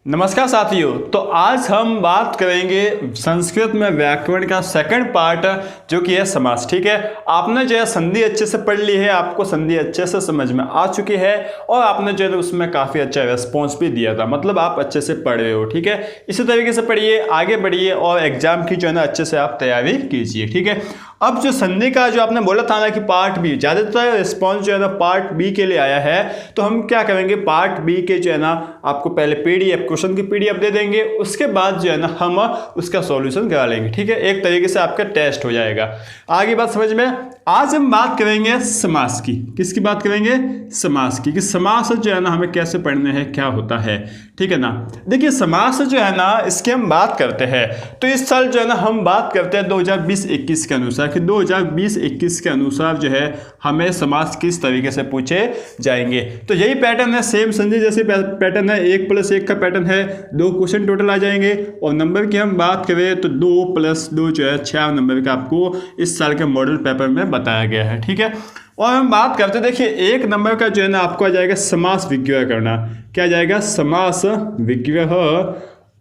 नमस्कार साथियों। तो आज हम बात करेंगे संस्कृत में व्याकरण का सेकंड पार्ट जो कि है समास। ठीक है, आपने जो है संधि अच्छे से पढ़ ली है, आपको संधि अच्छे से समझ में आ चुकी है और आपने जो है उसमें काफ़ी अच्छा रिस्पॉन्स भी दिया था, मतलब आप अच्छे से पढ़ रहे हो। ठीक है, इसी तरीके से पढ़िए, आगे बढ़िए और एग्जाम की जो है ना अच्छे से आप तैयारी कीजिए। ठीक है, अब जो संधि का जो आपने बोला था ना कि पार्ट बी, ज़्यादातर रिस्पॉन्स जो है ना पार्ट बी के लिए आया है, तो हम क्या करेंगे, पार्ट बी के जो है ना आपको पहले पीडीएफ, क्वेश्चन की पीडीएफ दे देंगे, उसके बाद जो है ना हम उसका सॉल्यूशन करा लेंगे। ठीक है, एक तरीके से आपका टेस्ट हो जाएगा। आगे बात समझ में। आज हम बात करेंगे समास की। किसकी बात करेंगे? समास की, कि समास जो है ना हमें कैसे पढ़ने हैं, क्या होता है। ठीक है ना। देखिए समास जो है ना इसकी हम बात करते हैं, तो इस साल जो है ना हम बात करते हैं 2020-21 के अनुसार, कि 2020-21 के अनुसार जो है हमें समास किस तरीके से पूछे जाएंगे। तो यही पैटर्न है, सेम संधि जैसे पैटर्न है, 1+1 का पैटर्न है, 2 क्वेश्चन टोटल आ जाएंगे। और नंबर की हम बात करें तो 2+2 जो है 6 नंबर का आपको इस साल के मॉडल पेपर में बताया गया है। ठीक है, और हम बात करते हैं, देखिए 1 नंबर का जो है ना आपको आ जाएगा समास विग्रह करना। क्या आ जाएगा? समास विग्रह।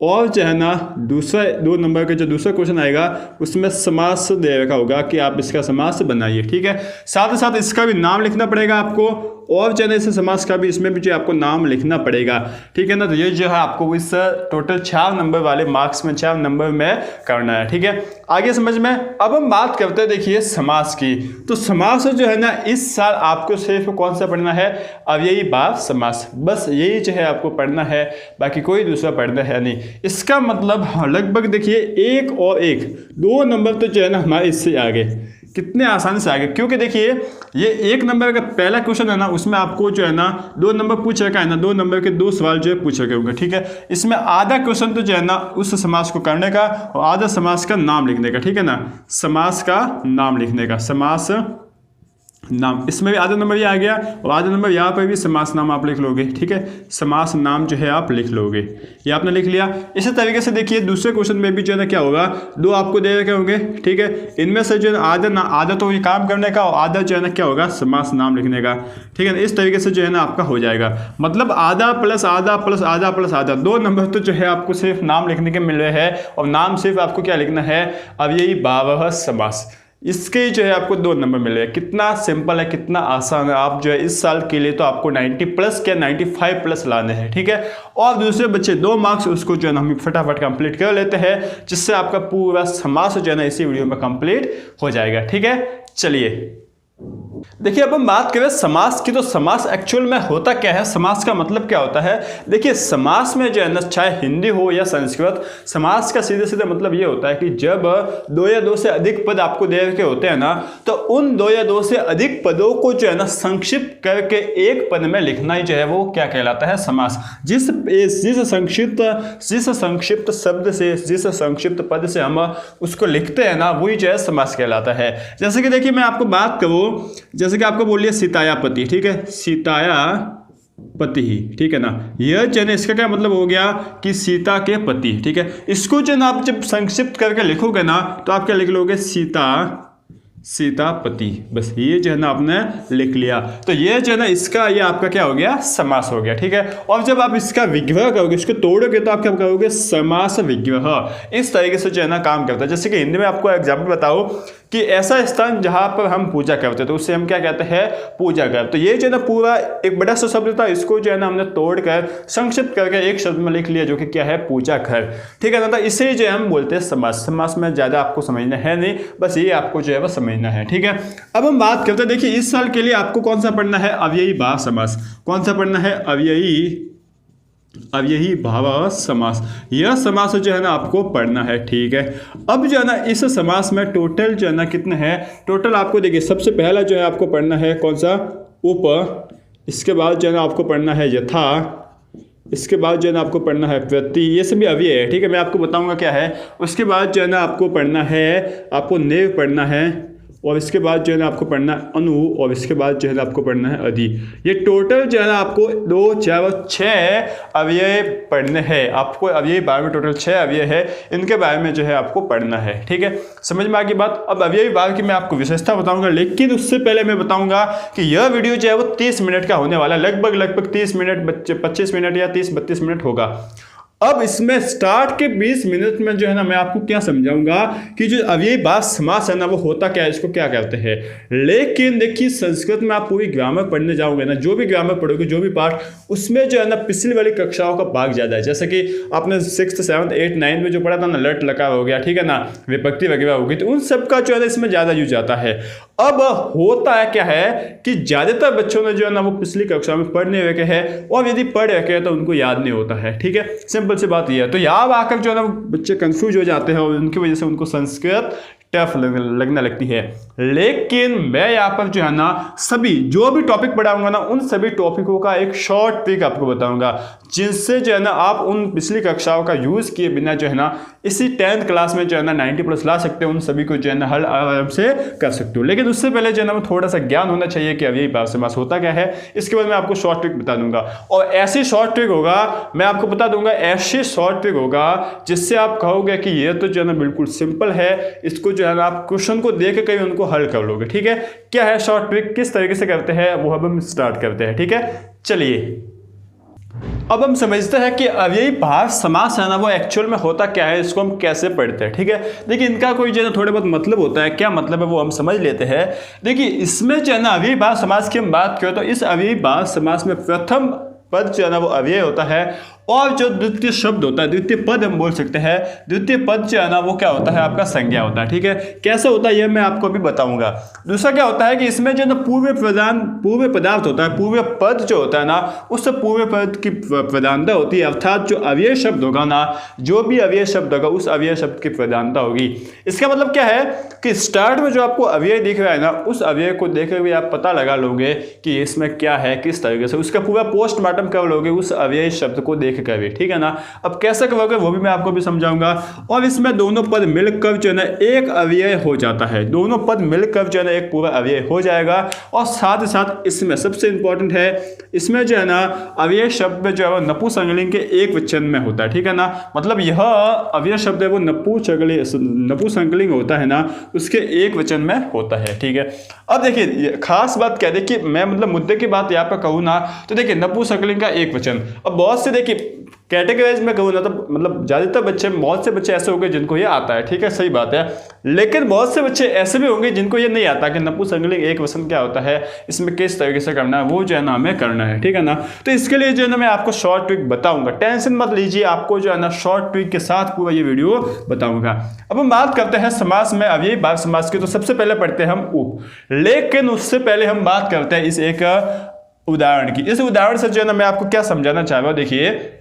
और जो है ना दूसरा 2 नंबर का जो दूसरा क्वेश्चन आएगा उसमें समास दे रखा होगा कि आप इसका समास बनाइए। ठीक है, साथ ही साथ इसका भी नाम लिखना पड़ेगा आपको, और जो है इस समास का भी, इसमें भी जो आपको नाम लिखना पड़ेगा। ठीक है ना। तो ये जो है आपको इस टोटल 4 नंबर वाले मार्क्स में 4 नंबर में करना है। ठीक है, आगे समझ में। अब हम बात करते हैं देखिए समास की। तो समास जो है ना इस साल आपको सिर्फ कौन सा पढ़ना है? अव्ययी भाव समास, बस यही जो है आपको पढ़ना है, बाकी कोई दूसरा पढ़ना है नहीं। इसका मतलब लगभग देखिए 1 और 1 2 नंबर तो जो है ना हमारे इससे आगे, कितने आसानी से आगे। क्योंकि देखिए ये 1 नंबर का पहला क्वेश्चन है ना, उसमें आपको जो है ना 2 नंबर पूछ रखा है ना, 2 नंबर के 2 सवाल जो है पूछ रखे होंगे। ठीक है, इसमें आधा क्वेश्चन तो जो है ना उस समास को करने का और आधा समास का नाम लिखने का। ठीक है ना, समास का नाम लिखने का, समास नाम, इसमें भी आधा नंबर ये आ गया और आधा नंबर यहाँ पर भी समास नाम आप लिख लोगे। ठीक है, समास नाम जो है आप लिख लोगे, ये आपने लिख लिया। इसी तरीके से देखिए दूसरे क्वेश्चन में भी जो है ना क्या होगा, 2 आपको दे रखे होंगे। ठीक है, इनमें से जो है आधा तो ये काम करने का और आधा जो है ना क्या होगा, समास नाम लिखने का। ठीक है ना, इस तरीके से जो है ना आपका हो जाएगा, मतलब आधा प्लस आधा प्लस आधा प्लस आधा, 2 नंबर तो जो है आपको सिर्फ नाम लिखने के मिल रहे हैं, और नाम सिर्फ आपको क्या लिखना है, अव्ययी भाव समास। इसके जो है आपको 2 नंबर मिले। कितना सिंपल है, कितना आसान है। आप जो है इस साल के लिए तो आपको 90+ क्या 95+ लाने हैं। ठीक है, और दूसरे बच्चे 2 मार्क्स उसको जो है ना हम फटाफट कंप्लीट कर लेते हैं, जिससे आपका पूरा समास जो है ना इसी वीडियो में कंप्लीट हो जाएगा। ठीक है, चलिए देखिए अब हम बात करें समास की। तो समास एक्चुअल में होता क्या है, समास का मतलब क्या होता है? देखिए समास में जो है ना, चाहे हिंदी हो या संस्कृत, समास का सीधे सीधे मतलब ये होता है कि जब 2 या 2 से अधिक पद आपको दे रखे होते हैं ना, तो उन 2 या 2 से अधिक पदों को जो है ना संक्षिप्त करके एक पद में लिखना ही जो है वो क्या कहलाता है, समास। जिस संक्षिप्त शब्द से, जिस संक्षिप्त पद से हम उसको लिखते हैं ना, वही जो है समास कहलाता है। जैसे कि देखिए मैं आपको बात करूं, जैसे कि आपको बोलिए सीतायापति। ठीक है, सीतायापति ही। ठीक है ना, यह जो है इसका क्या मतलब हो गया कि सीता के पति। ठीक है, इसको जो है ना आप जब संक्षिप्त करके लिखोगे ना, तो आप क्या लिख लोगे, सीतापति। बस ये जो है ना आपने लिख लिया, तो ये जो है ना इसका, ये आपका क्या हो गया, समास हो गया। ठीक है, और जब आप इसका विग्रह करोगे, इसको तोड़ोगे, तो आप क्या करोगे, समास विग्रह। इस तरीके से जो है ना काम करता है। जैसे कि हिंदी में आपको एग्जाम्पल बताओ कि ऐसा स्थान जहां पर हम पूजा करते हैं, तो उससे हम क्या कहते हैं, पूजा घर। तो ये जो है ना पूरा एक बड़ा सा शब्द था, इसको जो है ना हमने तोड़कर संक्षिप्त करके एक शब्द में लिख लिया, जो कि क्या है, पूजा घर। ठीक है ना, तो इसे जो हम बोलते हैं समास। समास में ज्यादा आपको समझना है नहीं, बस ये आपको जो है वो समझना है। ठीक है, अब हम बात करते हैं, देखिए इस साल के लिए आपको कौन सा पढ़ना है, अव्ययी भाव समास। कौन सा पढ़ना है, अव्ययी भाव समास। यह समास जो है ना आपको पढ़ना है। ठीक है, अब जो है ना इस समास में टोटल जो है ना कितने हैं, टोटल आपको देखिए सबसे पहला जो है आपको पढ़ना है कौन सा, उप। इसके बाद जो है ना आपको पढ़ना है यथा। इसके बाद जो है ना आपको पढ़ना है प्रति। ये सभी अव्यय है। ठीक है, मैं आपको बताऊंगा क्या है। उसके बाद जो है ना आपको पढ़ना है, आपको नेव पढ़ना है, और इसके बाद जो है ना आपको पढ़ना है अनु, और इसके बाद जो है ना आपको पढ़ना है अधि। ये टोटल जो है ना आपको 2, 4, 6 अव्यय पढ़ने हैं। आपको अव्यय भाव में टोटल 6 अव्यय है, इनके बारे में जो है आपको पढ़ना है। ठीक है, समझ में आ गई बात। अब अव्यय भाव की मैं आपको विशेषता बताऊंगा, लेकिन उससे पहले मैं बताऊंगा कि यह वीडियो जो है वो 30 मिनट का होने वाला है, लगभग 30 मिनट, 25 मिनट या 30-32 मिनट होगा। अब इसमें स्टार्ट के 20 मिनट में जो है ना मैं आपको क्या समझाऊंगा कि जो अव्ययी भाव समास है ना वो होता क्या है, इसको क्या कहते हैं। लेकिन देखिए संस्कृत में आप पूरी ग्रामर पढ़ने जाओगे ना, जो भी ग्रामर पढ़ोगे, जो भी पाठ, उसमें जो है ना पिछली वाली कक्षाओं का भाग ज्यादा है। जैसे कि आपने 6th 7th 8th 9th में जो पढ़ा था ना, लट लकार हो गया, ठीक है ना, विभक्ति वगैरह होगी, तो उन सब का जो है ना इसमें ज्यादा यूज आता है। अब होता है क्या है कि ज्यादातर बच्चों ने जो है ना वो पिछली कक्षा में पढ़ने रखे हैं, और यदि पढ़ रखे हैं तो उनको याद नहीं होता है। ठीक है, सिंपल सी बात यह है। तो यहाँ आकर जो है ना बच्चे कंफ्यूज हो जाते हैं और उनकी वजह से उनको संस्कृत टफ लगने लगती है। लेकिन मैं यहाँ पर जो है ना सभी जो भी टॉपिक पढ़ाऊंगा ना, उन सभी टॉपिकों का एक शॉर्ट ट्रिक आपको बताऊंगा, जिनसे जो है ना आप उन पिछली कक्षाओं का यूज किए बिना जो है ना इसी 10th क्लास में जो है ना 90+ ला सकते हो। उन सभी को जो है ना हल आराम से कर सकते हो। लेकिन उससे पहले जो है ना थोड़ा सा ज्ञान होना चाहिए कि अव्ययी भाव समास होता क्या है। इसके बाद मैं आपको शॉर्ट ट्रिक बता दूंगा, और ऐसी शॉर्ट ट्रिक होगा, मैं आपको बता दूंगा ऐसी शॉर्ट ट्रिक होगा जिससे आप कहोगे कि ये तो जो है ना बिल्कुल सिंपल है, इसको जो है ना आप क्वेश्चन को देख के उनको हल कर लोगे। ठीक है, क्या है शॉर्ट ट्रिक, किस तरीके से करते हैं, वो अब हम स्टार्ट करते हैं। ठीक है, चलिए अब हम समझते हैं कि अव्ययी भाव समास है ना वो एक्चुअल में होता क्या है, इसको हम कैसे पढ़ते हैं। ठीक है, देखिए इनका कोई जो है ना थोड़े बहुत मतलब होता है, क्या मतलब है वो हम समझ लेते हैं। देखिए इसमें जो है ना अव्ययी भाव समास की हम बात करें तो इस अव्ययी भाव समास में प्रथम पद जो है ना वो अव्यय होता है, और जो द्वितीय शब्द होता है, द्वितीय पद हम बोल सकते हैं, द्वितीय पद जो है ना वो क्या होता है, आपका संज्ञा होता है। ठीक है, कैसे होता है ये मैं आपको अभी बताऊंगा। दूसरा क्या होता है कि इसमें जो है ना पूर्व पदार्थ होता है, पूर्व पद जो होता है ना उससे पूर्व पद की प्रधानता होती है, अर्थात जो अव्यय शब्द होगा ना, जो भी अव्यय शब्द होगा उस अव्यय शब्द की प्रधानता होगी। इसका मतलब क्या है कि स्टार्ट में जो आपको अव्यय दिख रहा है ना, उस अव्यय को देखे हुए आप पता लगा लोगे कि इसमें क्या है, किस तरीके से उसका पूरा पोस्टमार्टम कर लोगे उस अव्यय शब्द को देख कर भी। ठीक है ना, अब कैसे करोगे वो भी मैं आपको भी समझाऊंगा। और इसमें दोनों पद मिलकर जो है ना एक अव्यय हो जाता है, दोनों पद मिलकर जो है ना एक पूरा अव्यय हो जाएगा। और साथ ही साथ इसमें सबसे इंपॉर्टेंट है, इसमें जो है ना अव्यय शब्द जो है नपुंसकलिंग के एक वचन में होता है। ठीक है ना, मतलब यह अव्यय शब्द है वो नपुंसकलिंग होता है ना, उसके एक वचन में होता है। ठीक है, अब देखिए खास बात क्या है, देखिए मैं मतलब मुद्दे की बात यहाँ पर कहूँ ना तो देखिए नपुंसकलिंग का एक वचन। अब बहुत से देखिए कैटेगराइज में कहूँ ना तो मतलब ज़्यादातर बच्चे, बहुत से बच्चे ऐसे होंगे जिनको ये आता है। ठीक है, सही बात है। लेकिन बहुत से बच्चे ऐसे भी होंगे जिनको ये नहीं आता कि नपुंसकलिंग एक वचन क्या होता है, इसमें किस तरीके से करना है, वो जो है ना हमें करना है। ठीक है ना, तो इसके लिए जो है ना मैं आपको शॉर्ट ट्रिक बताऊंगा, टेंशन मत लीजिए, आपको जो है ना शॉर्ट ट्रिक के साथ पूरा ये वीडियो बताऊंगा। अब हम बात करते हैं समास में अव्ययी भाव समास की। तो सबसे पहले पढ़ते हैं हम उप, लेकिन उससे पहले हम बात करते हैं इस एक उदाहरण की। इस उदाहरण से जो है ना मैं आपको क्या समझाना चाह रहा हूं, देखिए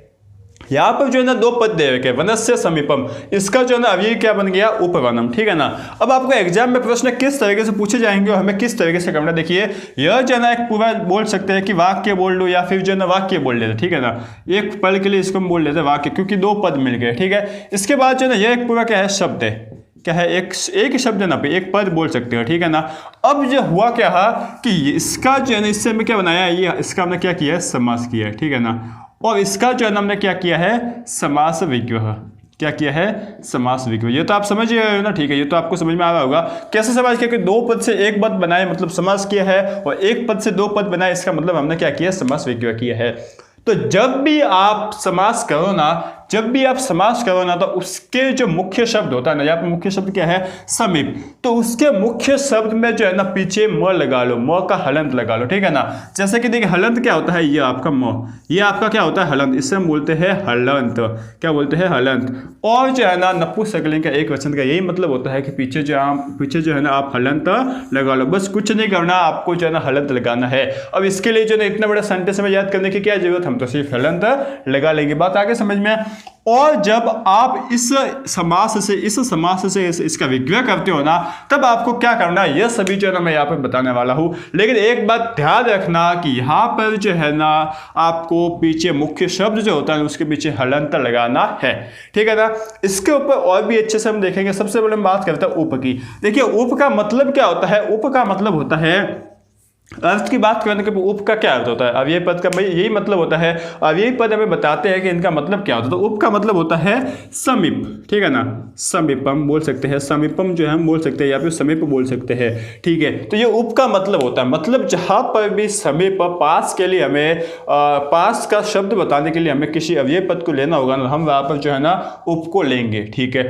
यहाँ पर जो है ना दो पद दे रखे हैं, वनस्य समीपम, इसका जो है ना अव्यय क्या बन गया, उपवनम। ठीक है ना, अब आपको एग्जाम में प्रश्न किस तरीके से पूछे जाएंगे और हमें किस तरीके से करना, देखिए यह जो है ना एक पूरा बोल सकते हैं कि वाक्य बोल लो या फिर जो है ना वाक्य बोल लेते। ठीक है ना, एक पल के लिए इसको हम बोल लेते हैं वाक्य, क्योंकि दो पद मिल गए। ठीक है, इसके बाद जो है ना यह एक पूरा क्या है, शब्द है, क्या है, एक शब्द है ना, एक पद बोल सकते हो। ठीक है ना, अब जो हुआ क्या है कि इसका जो है ना इससे हमें क्या बनाया है, ये इसका हमने क्या किया है, समास किया है। ठीक है ना, और इसका जो है ना हमने क्या किया है, समास विग्रह। क्या किया है, समास विग्रह। ये तो आप समझ गए हो ना। ठीक है, ये तो आपको समझ में आ रहा होगा कैसे समास किया कि दो पद से एक पद बनाए मतलब समास किया है, और एक पद से दो पद बनाए, इसका मतलब हमने क्या किया, समास विग्रह किया है। तो जब भी आप समास करो ना, तो उसके जो मुख्य शब्द होता है ना, यहाँ पर मुख्य शब्द क्या है, समीप, तो उसके मुख्य शब्द में जो है ना पीछे म लगा लो, म का हलंत लगा लो। ठीक है ना, जैसे कि देखिए हलंत क्या होता है, ये आपका म, ये आपका क्या होता है, हलंत, इससे हम बोलते हैं हलंत। क्या बोलते हैं, हलंत। और जो है ना नपुंसकलिंग का एक वचन का यही मतलब होता है कि पीछे जो है ना आप हलंत लगा लो, बस कुछ नहीं करना, आपको जो है ना हलंत लगाना है। अब इसके लिए जो है इतना बड़ा सेंटेंस में याद करने की क्या जरूरत, हम तो सिर्फ हलंत लगा लेंगे। बात आगे समझ में। और जब आप इस समास से इसका विग्रह करते हो ना, तब आपको क्या करना है, यह सभी जो है ना मैं यहाँ पर बताने वाला हूँ। लेकिन एक बात ध्यान रखना कि यहाँ पर जो है ना आपको पीछे मुख्य शब्द जो होता है उसके पीछे हलंत लगाना है। ठीक है ना, इसके ऊपर और भी अच्छे से हम देखेंगे। सबसे पहले हम बात करते हैं उप की। देखिए उप का मतलब क्या होता है, उप का मतलब होता है अर्थ की बात करने के उप का क्या अर्थ होता है? अव्ययी पद का भाई यही मतलब होता है। अव्ययी पद हमें बताते हैं कि इनका मतलब क्या होता है। तो उप का मतलब होता है समीप, ठीक है ना, समीपम बोल सकते हैं, समीपम जो है हम बोल सकते हैं या फिर समीप बोल सकते हैं, ठीक है। तो ये उप का मतलब होता है, मतलब जहां पर भी समीप पास के लिए हमें पास का शब्द बताने के लिए हमें किसी अव्ययी पद को लेना होगा ना, हम वहां पर जो है ना उप को लेंगे, ठीक है।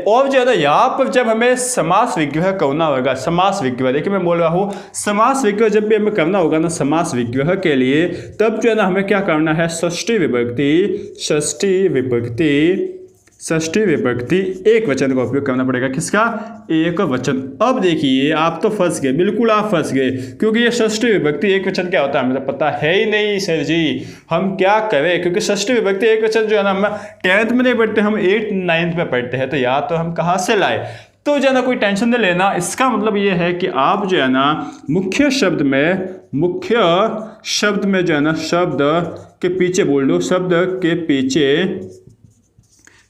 और जो है ना यहाँ पर जब हमें समास विग्रह करना होगा, समास विग्रह, देखिए मैं बोल रहा हूँ समास विग्रह जब भी हमें करना होगा ना समास विग्रह के लिए, तब जो है ना हमें क्या करना है, षष्ठी विभक्ति, षष्ठी विभक्ति, षष्ठी विभक्ति एक वचन का उपयोग करना पड़ेगा। किसका? एक वचन। अब देखिए आप तो फंस गए, बिल्कुल आप फंस गए, क्योंकि ये षष्ठी विभक्ति एक वचन क्या होता है हमें तो पता है ही नहीं सर जी, हम क्या करें, क्योंकि षष्ठी विभक्ति एक वचन जो है ना हम 10th में नहीं पढ़ते, हम 8th 9th में पढ़ते हैं, तो या तो हम कहाँ से लाए। तो जो है ना कोई टेंशन नहीं लेना, इसका मतलब ये है कि आप जो है ना मुख्य शब्द में जो है ना शब्द के पीछे बोल दो, शब्द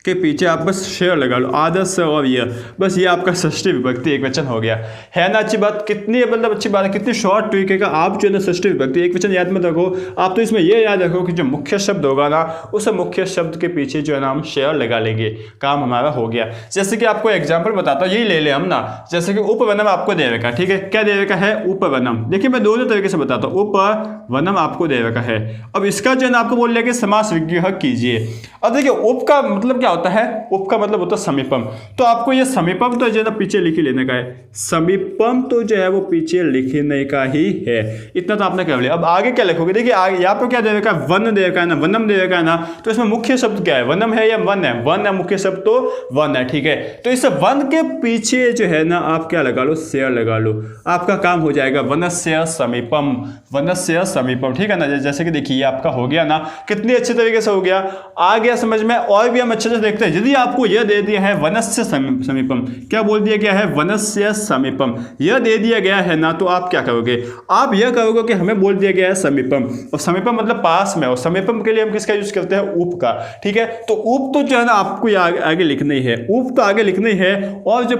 के पीछे आप बस शेयर लगा लो, आदत से और ये बस, ये आपका षष्ठी विभक्ति एक वचन हो गया, है ना। अच्छी बात, कितनी मतलब अच्छी बात है, कितनी शॉर्ट ट्रिक है कि आप जो है ना षष्ठी विभक्ति एक वचन याद मत रखो, आप तो इसमें ये याद रखो कि जो मुख्य शब्द होगा ना उस मुख्य शब्द के पीछे जो है ना हम शेयर लगा लेंगे, काम हमारा हो गया। जैसे कि आपको एग्जाम्पल बताता हूँ, यही ले ले हम ना, जैसे कि उपवनम आपको दे रखा, ठीक है, क्या दे रखा है, उपवनम। देखिए मैं दोनों तरीके से बताता हूँ, उपवनम आपको दे रखा है। अब इसका जो है ना आपको बोल लिया कि समास विग्रह कीजिए। अब देखिए उप का मतलब क्या होता है, उप का मतलब होता है समीपम, तो आपको ये समीपम तो जो है ना पीछे लिख लेने का है, समीपम तो जो है वो पीछे लिखने का ही है, इतना तो आपने कर लिया। अब आगे क्या लिखोगे, देखिए आगे यहाँ पर क्या दे रखा है, वन दे रखा है ना, वनम दे रखा है ना, तो इसमें मुख्य शब्द क्या है, वनम है या वन है, वन है मुख्य शब्द, तो वन है, ठीक है। तो इस वन के पीछे जो है ना आप क्या लगा लो, शेयर लगा लो, आपका काम हो जाएगा, वनस्य समीपम, वनस्य समीपम, ठीक है ना। जैसे कि देखिए आपका हो गया ना, कितनी अच्छे तरीके से हो गया, आ गया समझ में। और भी हम अच्छे से देखते हैं, यदि आपको यह दे दिया है वनस्य समीपम, क्या बोल दिया गया है, वनस्य समीपम, यह दे दिया गया है ना, तो आप क्या करोगे, आप यह करोगे कि हमें बोल दिया गया है समीपम, और समीपम मतलब पास में, और समीपम के लिए हम किसका यूज करते हैं, उप का, ठीक है। तो उप तो जो है ना आपको आगे लिखना ही है, उप तो आगे लिखना ही है, और जो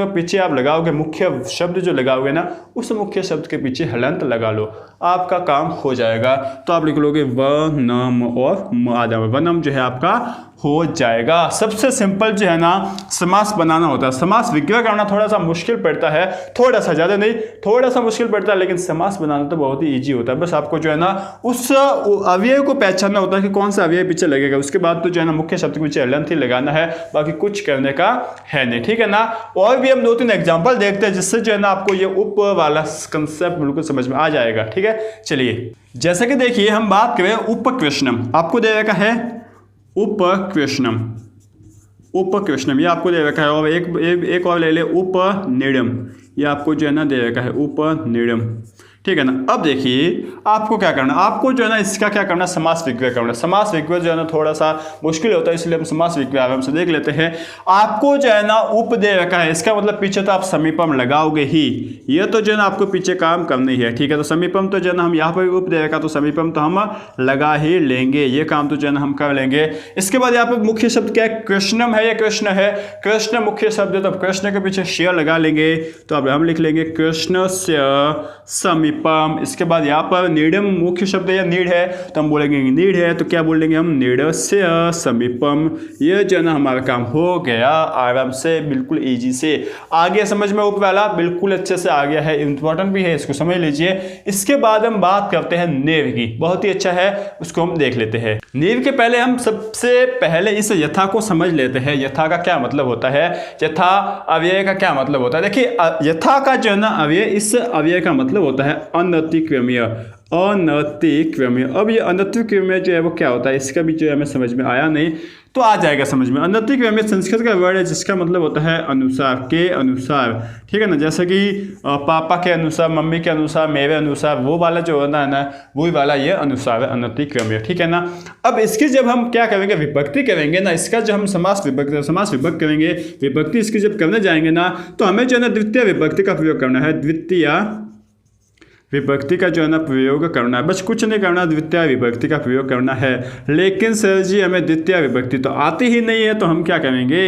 पीछे आप लगाओगे मुख्य शब्द जो लगाओगे ना, उस मुख्य शब्द के पीछे हलंत लगा लो, आपका काम हो जाएगा। तो आप लिख लोगे वनम और वनम जो है आपका हो जाएगा। सबसे सिंपल जो है ना समास बनाना होता है, समास विग्रह करना थोड़ा सा मुश्किल पड़ता है, थोड़ा सा, ज़्यादा नहीं, थोड़ा सा मुश्किल पड़ता है, लेकिन समास बनाना तो बहुत ही ईजी होता है। बस आपको जो है ना उस अव्यय को पहचानना होता है कि कौन सा अव्यय पीछे लगेगा, उसके बाद तो जो है ना मुख्य शब्द के पीछे हलंत ही लगाना है, बाकी कुछ करने का है नहीं, ठीक है ना। और भी हम 2-3 एग्जाम्पल देखते हैं जिससे जो है ना आपको ये उप वाला कंसेप्ट बिल्कुल समझ में आ जाएगा, ठीक है। चलिए जैसे कि देखिए हम बात करें उपकृष्णम, आपको दे रखा है उपकृष्णम, उपकृष्णम ये आपको दे रखा है, और एक और ले ले उपनिडम, ये आपको जो है ना दे रखा है उपनिडम, ठीक है ना। अब देखिए आपको क्या करना, आपको जो है ना इसका क्या करना, समास विग्रह करना। समास विग्रह जो है ना थोड़ा सा मुश्किल होता है, इसलिए हम समास विग्रह आराम से देख लेते हैं। आपको जो है ना उप दे रखा है, इसका मतलब पीछे तो आप समीपम लगाओगे ही, ये तो जो है ना आपको पीछे काम करनी है, ठीक है। तो समीपम तो जो है ना हम यहाँ पर उप दे रखा, तो समीपम तो हम लगा ही लेंगे, ये काम तो जो है ना हम कर लेंगे। इसके बाद यहाँ पर मुख्य शब्द क्या है, कृष्णम है या कृष्ण है, कृष्ण मुख्य शब्द है, तो कृष्ण के पीछे शेयर लगा लेंगे, तो अब हम लिख लेंगे कृष्णस्य समीपम। इसके बाद यहाँ पर नीडम मुख्य शब्द है या नीड है, तो हम बोलेंगे नीड है, तो क्या बोलेंगे हम, नीडस्य समीपम। ये जो है ना हमारा काम हो गया आराम से, बिल्कुल इजी से आ गया समझ में, उप वाला बिल्कुल अच्छे से आ गया है, इंपॉर्टेंट भी है, इसको समझ लीजिए। इसके बाद हम बात करते हैं नेव की, बहुत ही अच्छा है, उसको हम देख लेते हैं। नेव के पहले हम सबसे पहले इस यथा को समझ लेते हैं, यथा का क्या मतलब होता है, यथा अव्यय का क्या मतलब होता है। देखिए यथा का जो है ना अव्यय, इस अव्यय का मतलब होता है अनतिक्रम्य, अनतिक्रम्य। अब ये अनतिक्रम्य जो है वो क्या होता है, इसका भी जो है हमें समझ में आया नहीं, तो आ जाएगा समझ में। अनतिक्रम्य संस्कृत का वर्ड है जिसका मतलब होता है अनुसार, के अनुसार, ठीक है ना। जैसे कि पापा के अनुसार, मम्मी के अनुसार, मेरे अनुसार, वो वाला जो होता है ना, वही वाला ये अनुसार है, अनतिक्रम्य, ठीक है ना। अब इसकी जब हम क्या करेंगे, विभक्ति करेंगे ना, इसका जब हम समास विभक्त करेंगे, विभक्ति इसकी जब करने जाएंगे ना, तो हमें जो है ना द्वितीय विभक्ति का प्रयोग करना है, विभक्ति का जो है ना प्रयोग करना है, बस कुछ नहीं करना, द्वितीय विभक्ति का प्रयोग करना है। लेकिन सर जी हमें द्वितीय विभक्ति तो आती ही नहीं है, तो हम क्या करेंगे,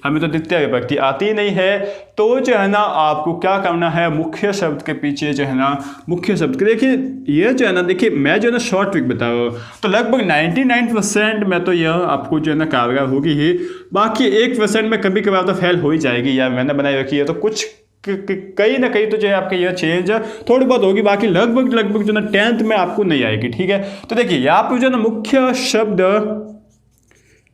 हमें तो द्वितीय विभक्ति आती ही नहीं है। तो जो है ना आपको क्या करना है, मुख्य शब्द के पीछे जो है ना, मुख्य शब्द के देखिए ये जो है ना, देखिए मैं जो है ना शॉर्ट ट्रिक बता रहा हूँ, तो लगभग 99% में तो यह आपको जो है ना कारगर होगी ही, बाकी 1% में कभी कभार तो फेल हो ही जाएगी, यार मैंने बनाई रखी है तो कुछ कहीं ना कहीं तो जो है आपके यह चेंज थोड़ी बहुत होगी, बाकी लगभग जो ना 10th में आपको नहीं आएगी। ठीक है, तो देखिए यहाँ पर जो है ना मुख्य शब्द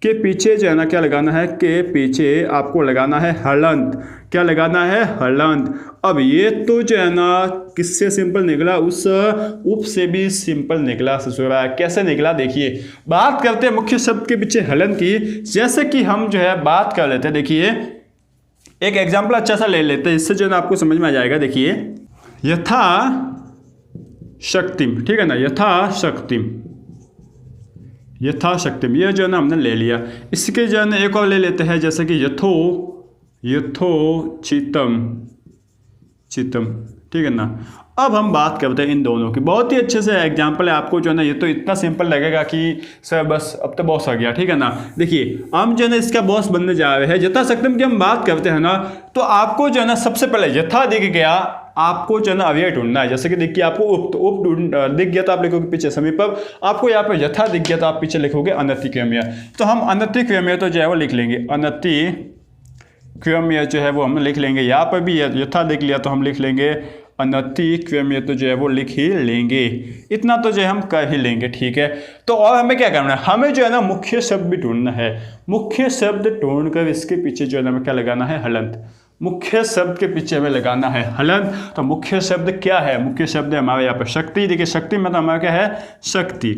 के पीछे जो है ना क्या लगाना है, के पीछे आपको लगाना है हलंत। क्या लगाना है, हलंत। अब ये तो जो है ना किससे सिंपल निकला, उस उप से भी सिंपल निकला ससुरा। कैसे निकला देखिए, बात करते हैं मुख्य शब्द के पीछे हलंत की। जैसे कि हम जो है बात कर लेते हैं, देखिए एक एग्जाम्पल अच्छा सा ले लेते हैं, इससे जो है ना आपको समझ में आ जाएगा। देखिए यथा शक्तिम, ठीक है ना, यथाशक्तिम, यथाशक्तिम ये जो है ना हमने ले लिया। इसके जो है ना एक और ले लेते हैं, जैसे कि यथोचितम, चितम, ठीक है ना। अब हम बात करते हैं इन दोनों की, बहुत ही अच्छे से एग्जाम्पल है। आपको जो है ना ये तो इतना सिंपल लगेगा कि सर बस अब तो बॉस आ गया, ठीक है ना। देखिए हम जो है ना इसका बॉस बनने जा रहे हैं। यथाशक्तिम की हम बात करते हैं ना, तो आपको जो है ना सबसे पहले यथा दिख गया, आपको जो है ना अव्यय ढूंढना है। जैसे कि देखिए आपको उप दिख गया तो आप लिखोगे पीछे समीपम, आपको यहाँ पे यथा दिख गया तो आप पीछे लिखोगे अनतिक्रम्य। तो हम अनतिक्रम्य तो जो है वो लिख लेंगे, अनतिक्रम्य जो है वो हम लिख लेंगे। यहाँ पर भी यथा देख लिया तो हम लिख लेंगे अनतिक्रम्य, तो जो है वो लिख ही लेंगे। इतना तो जो है हम कर ही लेंगे, ठीक है। तो और हमें क्या करना है, हमें जो है ना मुख्य शब्द भी ढूंढना है। मुख्य शब्द ढूंढकर इसके पीछे जो है ना हमें क्या लगाना है, हलंत। मुख्य शब्द के पीछे हमें लगाना है हलंत। तो मुख्य शब्द क्या है, मुख्य शब्द है हमारे यहाँ पर शक्ति। देखिए शक्ति मतलब हमारा क्या है, शक्ति,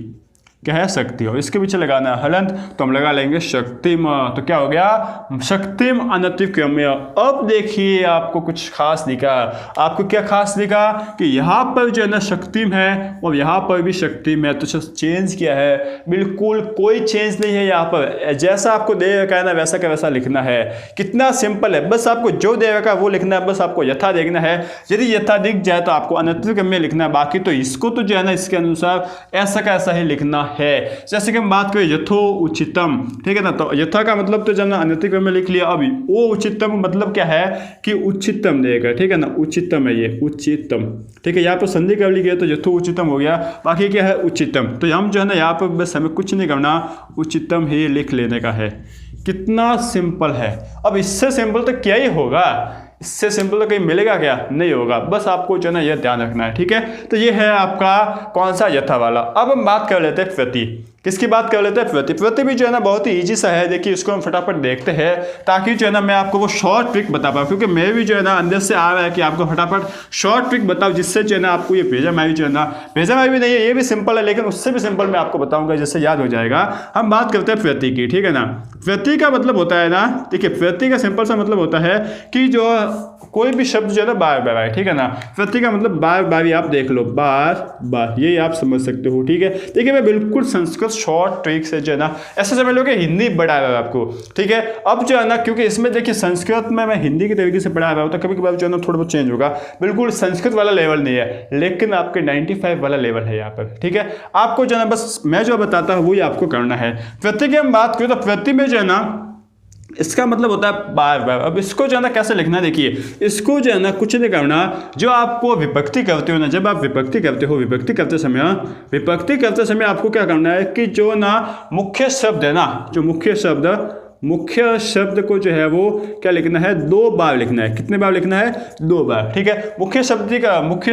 क्या है, शक्ति। और इसके पीछे लगाना है हलंत, तो हम लगा लेंगे शक्तिम। तो क्या हो गया, शक्तिम अनतिक्रम्य। अब देखिए आपको कुछ खास दिखा, आपको क्या खास दिखा कि यहाँ पर जो है ना शक्तिम है और यहाँ पर भी शक्तिम है। तो चेंज किया है, बिल्कुल कोई चेंज नहीं है। यहाँ पर जैसा आपको दे रखा है ना वैसा का वैसा लिखना है। कितना सिंपल है, बस आपको जो दे रखा है वो लिखना है, बस आपको यथा देखना है। यदि यथा दिख जाए तो आपको अनतिक्रम्य लिखना है, बाकी तो इसको तो जो है ना इसके अनुसार ऐसा का ऐसा ही लिखना है। जैसे कि हम बात करें यथो उचितम, ठीक है ना, तो यथा का मतलब तो जब ना अनतिक्रम्य में लिख लिया। अभी वो उचितम मतलब क्या है कि उचितम देगा, ठीक है ना, उचितम है ये, उचितम, ठीक है। यहाँ पर संधि कर ली गई तो यथो उचितम हो गया, बाकी क्या है उचितम। तो हम जो है ना यहाँ पर बस हमें कुछ नहीं करना, उचितम ही लिख लेने का है। कितना सिंपल है। अब इससे सिंपल तो क्या ही होगा, इससे सिंपल तो कहीं मिलेगा क्या, नहीं होगा। बस आपको जो है ना यह ध्यान रखना है, ठीक है। तो ये है आपका कौन सा, यथा वाला। अब हम बात कर लेते हैं प्रति। किसकी बात कर लेते हैं, प्रति। प्रति भी जो है ना बहुत ही ईजी सा है। देखिए इसको हम फटाफट देखते हैं, ताकि जो है ना मैं आपको वो शॉर्ट ट्रिक बता पाऊँ, क्योंकि मैं भी जो है ना अंदर से आ रहा है कि आपको फटाफट शॉर्ट ट्रिक बताऊँ, जिससे जो है ना आपको ये भेजा मैं भी जो है ना, भेजा मैं भी नहीं है, ये भी सिंपल है, लेकिन उससे भी सिंपल मैं आपको बताऊंगा जिससे याद हो जाएगा। हम बात करते हैं प्रति की, ठीक है ना। प्रति का मतलब होता है ना, देखिए प्रति का सिंपल सा मतलब होता है कि जो कोई भी शब्द जो है ना बार बार आए, ठीक है ना। प्रति का मतलब बार बार, आप देख लो, बार बार, ये आप समझ सकते हो, ठीक है। देखिए मैं बिल्कुल संस्कृत शॉर्ट ट्रिक से जो है ना ऐसे समझ लो कि हिंदी पढ़ा रहा है आपको, ठीक है। अब जो है ना क्योंकि इसमें देखिए संस्कृत में मैं हिंदी के तरीके से पढ़ा रहा हूँ, तो कभी कभार जो है ना थोड़ा बहुत चेंज होगा। बिल्कुल संस्कृत वाला लेवल नहीं है, लेकिन आपके 95 वाला लेवल है यहाँ पर, ठीक है। आपको जो है ना बस मैं जो बताता हूँ वही आपको करना है। प्रति की हम बात करें तो प्रति में जो है ना इसका मतलब होता है बार बार। अब इसको जो है ना कैसे लिखना है, देखिए इसको जो है ना कुछ नहीं करना। जो आपको विभक्ति करते हो ना, जब आप विभक्ति करते हो, विभक्ति करते समय आपको क्या करना है कि जो ना मुख्य शब्द है ना, जो मुख्य शब्द को जो है वो क्या लिखना है, 2 बार लिखना है। कितने बार लिखना है, 2 बार, ठीक है। मुख्य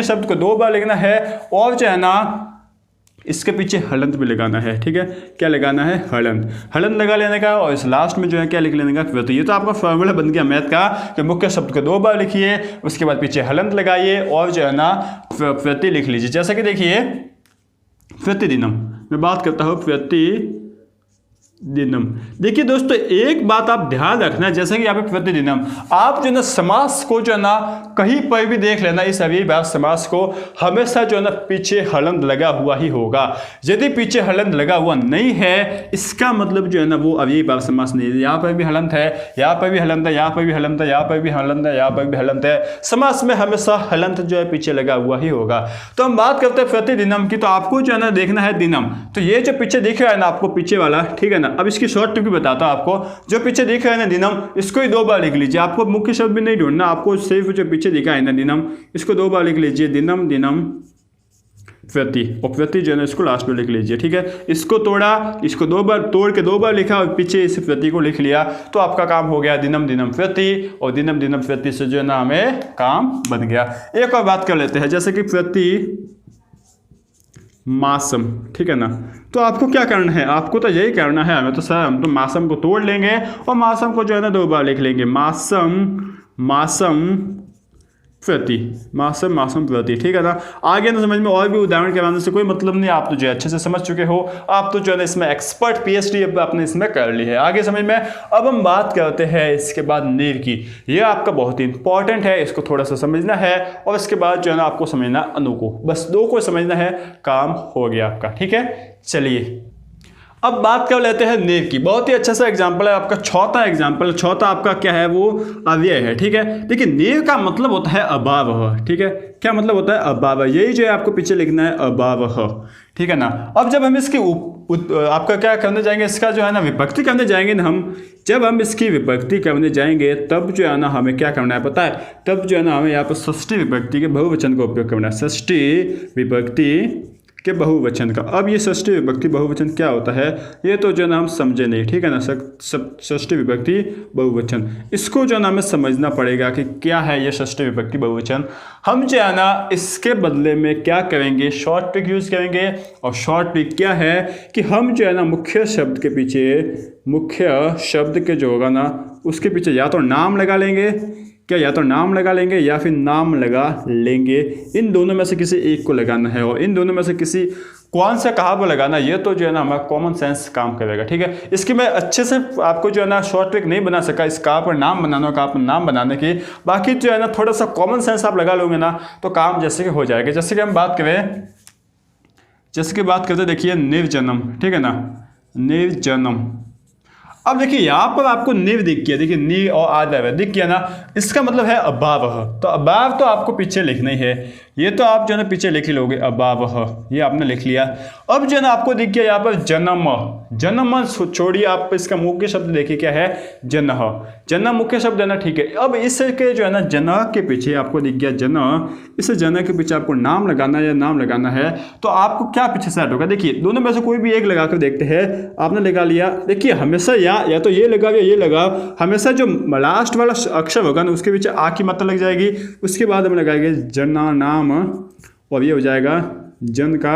शब्द को 2 बार लिखना है। और जो है ना इसके पीछे हलंत भी लगाना है, ठीक है। क्या लगाना है, हलंत लगा लेने का। और इस लास्ट में जो है क्या लिख लेने का, प्रति। ये तो आपका फॉर्मूला बन गया मैथ का कि मुख्य शब्द को 2 बार लिखिए, उसके बाद पीछे हलंत लगाइए और जो है ना प्रति लिख लीजिए। जैसा कि देखिए प्रतिदिनम, मैं बात करता हूँ दिनम। देखिए दोस्तों, एक बात आप ध्यान रखना, जैसे कि यहाँ पे प्रतिदिनम, आप जो है ना समास को जो है ना कहीं पर भी देख लेना, इस अव्ययीभाव समास को हमेशा जो है ना पीछे हलंत लगा हुआ ही होगा। यदि पीछे हलंत लगा हुआ नहीं है, इसका मतलब जो है ना वो अव्ययीभाव समास नहीं है। यहाँ पर भी हलंत है, यहाँ पर भी हलंत है, यहाँ पर भी हलंत है, यहाँ पर भी हलंत है, यहाँ पर भी हलंत है। समास में हमेशा हलंत जो है पीछे लगा हुआ ही होगा। तो हम बात करते हैं प्रतिदिनम की, तो आपको जो है ना देखना है दिनम। तो ये जो पीछे दिख रहा है ना आपको, पीछे वाला, ठीक है ना। अब इसकी शॉर्ट ट्रिक भी बताता हूं आपको। जो पीछे दिख रहा है ना दिनम, इसको ही 2 बार लिख लीजिए। आपको मुख्य शब्द भी नहीं ढूंढना, आपको सिर्फ जो पीछे दिखा है ना दिनम, इसको 2 बार लिख लीजिए। दिनम दिनम प्रति, और प्रति जो है ना इसको लास्ट में लिख लीजिए, ठीक है। इसको तोड़ा, इसको 2 बार तोड़ के 2 बार लिखा और पीछे इस प्रति को लिख लिया, तो आपका काम हो गया दिनम दिनम प्रति, और दिनम दिनम प्रति से जो है ना हमें काम बन गया। एक और बात कर लेते हैं, जैसे कि प्रति मासम, ठीक है ना। तो आपको क्या करना है, आपको तो यही करना है, हमें तो सर हम तो मासम को तोड़ लेंगे और मासम को जो है ना 2 बार लिख लेंगे। मासम मासम प्रति, मासम मासम प्रति, ठीक है ना। आगे ना समझ में और भी उदाहरण करवाने से कोई मतलब नहीं, आप तो जो है अच्छे से समझ चुके हो, आप तो जो है ना इसमें एक्सपर्ट पीएचडी आपने इसमें कर ली है। आगे समझ में। अब हम बात करते हैं इसके बाद नीर की। ये आपका बहुत ही इंपॉर्टेंट है, इसको थोड़ा सा समझना है, और इसके बाद जो है ना आपको समझना अनु को, बस 2 को समझना है, काम हो गया आपका, ठीक है। चलिए अब बात कर लेते हैं नेव की। बहुत ही अच्छा सा एग्जांपल है आपका, चौथा एग्जांपल। चौथा आपका क्या है, वो अव्यय है, ठीक है। देखिए नेव का मतलब होता है अभाव, ठीक है। क्या मतलब होता है, अभाव। यही जो है आपको पीछे लिखना है, अभाव, ठीक है ना। अब जब हम इसकी आपका क्या करने जाएंगे, इसका जो है ना विभक्ति करने जाएंगे ना हम, जब हम इसकी विभक्ति करने जाएंगे तब जो है ना हमें क्या करना है पता है, तब जो है ना हमें यहाँ पर षष्ठी विभक्ति के बहुवचन का उपयोग करना है। षष्ठी विभक्ति के बहुवचन का। अब ये षष्ठी विभक्ति बहुवचन क्या होता है, ये तो जो है ना हम समझे नहीं, ठीक है ना। षष्ठी विभक्ति बहुवचन, इसको जो है ना हमें समझना पड़ेगा कि क्या है ये षष्ठी विभक्ति बहुवचन। हम जो है ना इसके बदले में क्या करेंगे, शॉर्ट ट्रिक यूज करेंगे। और शॉर्ट ट्रिक क्या है कि हम जो है ना मुख्य शब्द के पीछे, मुख्य शब्द के जो होगा ना उसके पीछे या तो नाम लगा लेंगे, क्या या तो नाम लगा लेंगे या फिर नाम लगा लेंगे। इन दोनों में से किसी एक को लगाना है, और इन दोनों में से किसी कौन सा कहाँ पर लगाना, ये तो जो है ना हमारा कॉमन सेंस काम करेगा, ठीक है। इसकी मैं अच्छे से आपको जो है ना शॉर्ट ट्रिक नहीं बना सका, इस कहाँ पर नाम बनाना, कहाँ पर नाम बनाने की। बाकी जो है ना थोड़ा सा कॉमन सेंस आप लगा लोगे ना तो काम जैसे कि हो जाएगा। जैसे कि हम बात करें, जैसे कि बात करते देखिए निर्जनम, ठीक है ना, निर्जनम। अब देखिए यहाँ पर आपको निव दिख गया, देखिए नी और आदर दिख गया ना, इसका मतलब है अभाव। तो अभाव तो आपको पीछे लिखना ही है, ये तो आप जो है ना पीछे लिख ही लोगे, अभाव, ये आपने लिख लिया। अब जो है ना आपको दिख गया यहाँ पर जन्म, जन्म छोड़िए, आप इसका मुख्य शब्द देखिए क्या है, जन, जन मुख्य शब्द है ना, ठीक है। अब इसके जो है ना जन के पीछे आपको दिख गया जन, इस जन के पीछे आपको नाम लगाना है या नाम लगाना है, तो आपको क्या पीछे सेट होगा। देखिए दोनों में से कोई भी एक लगाकर देखते हैं, आपने लगा लिया। देखिए हमेशा या तो ये लगाओ या ये लगाओ, हमेशा जो लास्ट वाला अक्षर होगा ना उसके पीछे आ की मात्रा लग जाएगी, उसके बाद हम लगाएंगे जना नाम, और ये हो जाएगा जन का